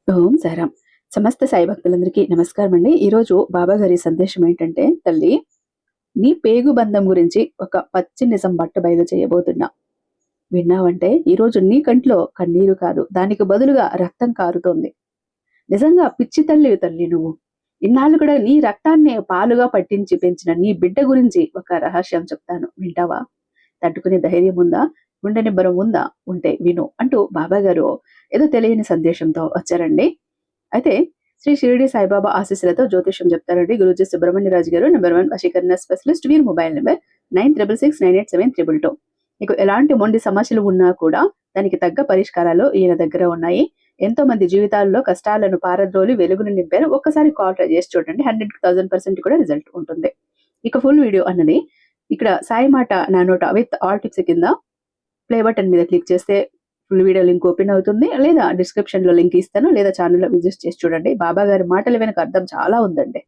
ఓం సారాం. సమస్త సాయి భక్తులందరికీ నమస్కారం అండి. ఈరోజు బాబా గారి సందేశం ఏంటంటే, తల్లి నీ పేగు బంధం గురించి ఒక పచ్చి నిజం బట్ట బయలు చేయబోతున్నా. విన్నావంటే ఈరోజు నీ కంట్లో కన్నీరు కాదు, దానికి బదులుగా రక్తం కారుతోంది. నిజంగా పిచ్చి తల్లివి తల్లి నువ్వు. ఇన్నాళ్ళు కూడా నీ రక్తాన్ని పాలుగా పట్టించి పెంచిన నీ బిడ్డ గురించి ఒక రహస్యం చెప్తాను, వింటావా? తట్టుకునే ధైర్యం ఉందా? గుండె నిబ్బరం ఉందా? ఉంటే విను అంటూ బాబా గారు ఏదో తెలియని సందేశంతో వచ్చారండి. అయితే శ్రీ షిరిడి సాయిబాబా ఆశీస్సులతో జ్యోతిష్యం చెప్తారండి గురూజీ సుబ్రహ్మణ్యరాజు గారు, #1 వశీకరణ స్పెషలిస్ట్. వీరి మొబైల్ నెంబర్ 96698732. మీకు ఎలాంటి మొండి సమస్యలు ఉన్నా కూడా దానికి తగ్గ పరిష్కారాలు ఈయన దగ్గర ఉన్నాయి. ఎంతో మంది జీవితాల్లో కష్టాలను పారద్రోలి వెలుగును నింపారు. ఒక్కసారి కాల్ ట్రై చేసి చూడండి, 100,000% కూడా రిజల్ట్ ఉంటుంది. ఇక ఫుల్ వీడియో అన్నది ఇక్కడ సాయి మాట నా నోట విత్ ఆల్ టిప్స్ కింద ప్లే బటన్ మీద క్లిక్ చేస్తే ఫుల్ వీడియో లింక్ ఓపెన్ అవుతుంది, లేదా డిస్క్రిప్షన్ లో లింక్ ఇస్తాను, లేదా ఛానల్లో విజిట్ చేసి చూడండి. బాబా గారి మాటల వెనక అర్థం చాలా ఉందండి.